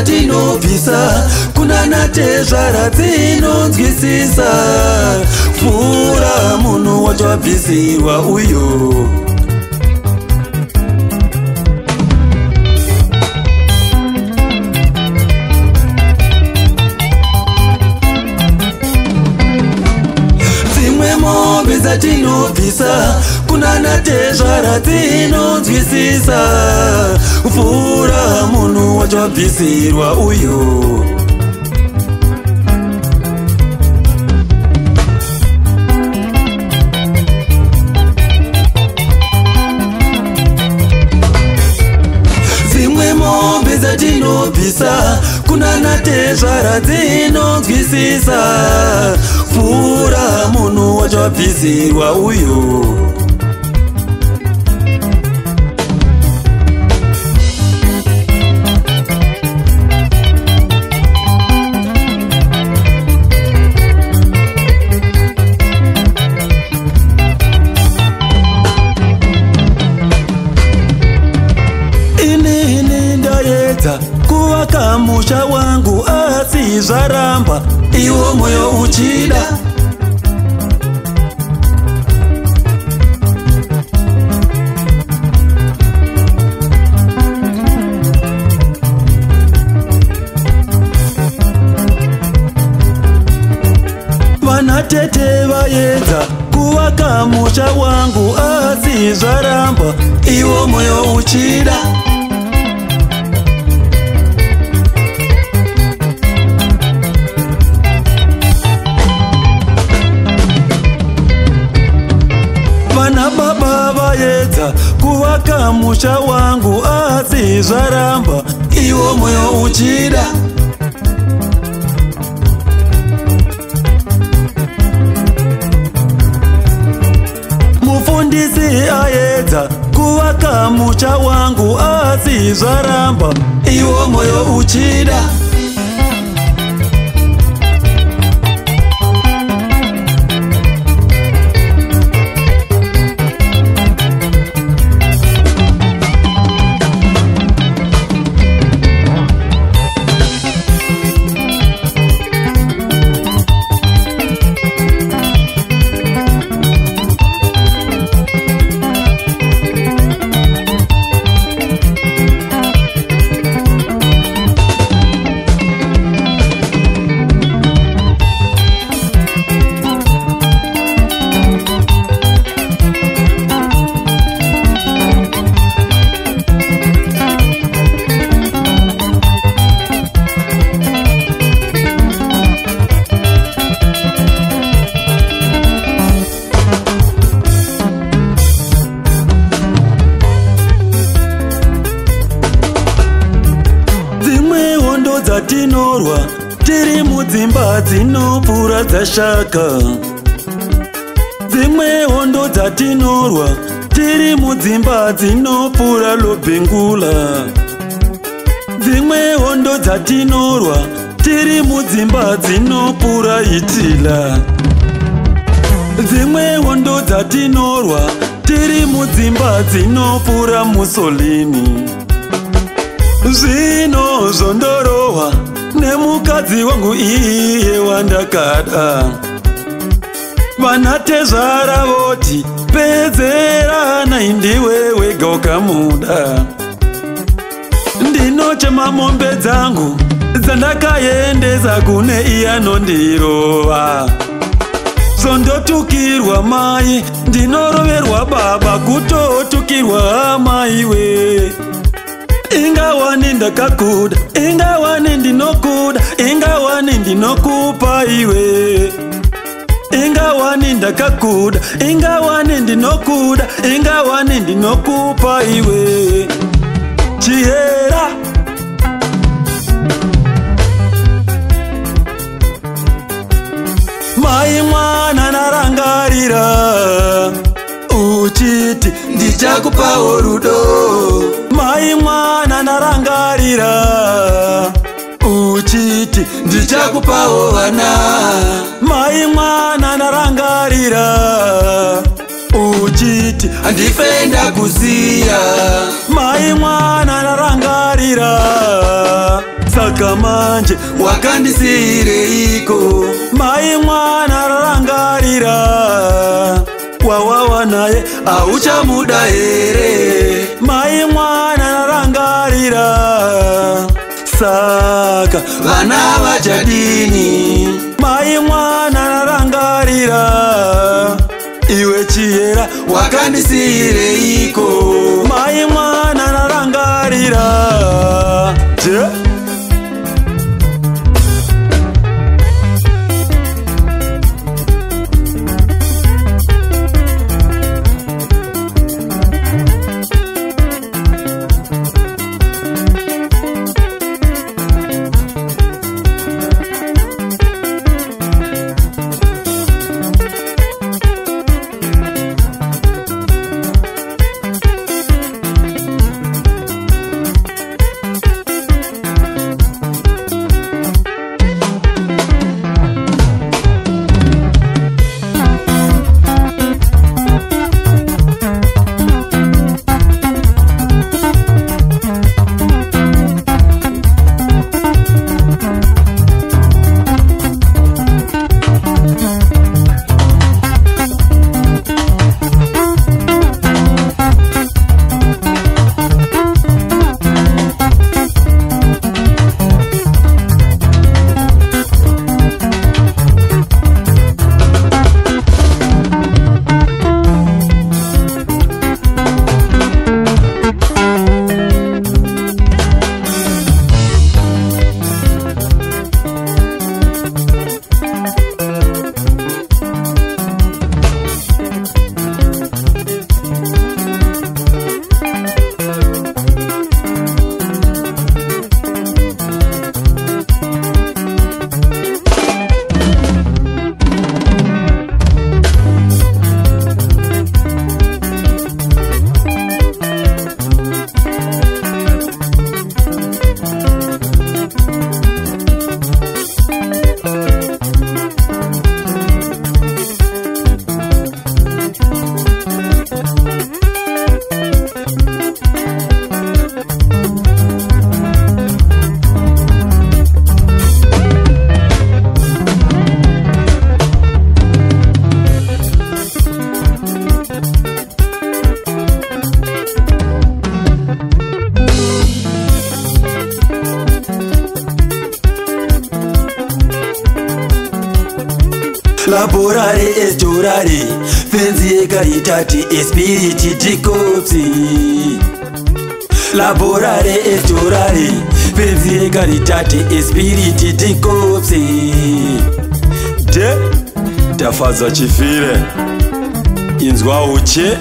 dzatinobvisa kuna natezvara dzinonzwisisa pfuura munhu wacho wabvisirwa uyo. Dzimwe mombe dzatinobvisa kuna natezvara dzinonzwisisa pfuura munhu wacho wabvisirwa uyo. Dzimwe mombe dzatinobvisa kuna natezvara dzinonzwisisa pfuura munhu wacho wabvisirwa uyo. Inini ndaedza kuvaka musha wangu asi zvaramba iwo moyo uchida. Vanatete vaedza kuvaka musha wangu asi zvaramba iwo moyo uchida. Vana baba vaedza kuvaka musha wangu asi zvaramba iwo moyo uchida. Mufundisi aedza kuvaka musha wangu asi zvaramba iwo moyo uchida. Dzatinorwa tiri mudzimba dzinopfuura dzashaka. Dzimwe hondo dzatinorwa tiri mudzimba dzinopfuura lobhengula. Dzimwe hondo dzatinorwa tiri mudzimba dzinopfuura Hitila. Dzimwe hondo dzatinorwa tiri mudzimba dzinopfuura Mussolini. Zvino zvondorohwa nemukadzi wangu iye wandakada. Vanatezvara voti pedzerana indiwe wega ukamuda. Ndinochema mombe dzangu dzandakaendesa kune iye anondirova. Zvondotukirwa mai ndinoroverwa baba kutotukirwa maiwe. Ingawani ndakakuda, ingawani ndinokuda, ingawani ndinokupa iwe. Ingawani ndakakuda, ingawani ndinokuda, ingawani ndinokupa iwe. Chihera mai mwana narangarira uchiti ndichakupawo rudo. Mai mwana narangarira uchiti ndichakupawo vana. Mai mwana narangarira uchiti handifenda kuziya. Mai mwana narangarira saka manje wakandisireiko mai mwana rarangarira wawawa naye auchamuda here mai mwana rarangarira saka vana vachadini mai mwana rarangarira iwe chiyera wakandisireiko mai mwana rarangarira Laborare estorare fenzi ekaitati espiriti dikopsi Laborare estorare fenzi ekaitati espiriti dikopsi De tafaza chifire inzwa uche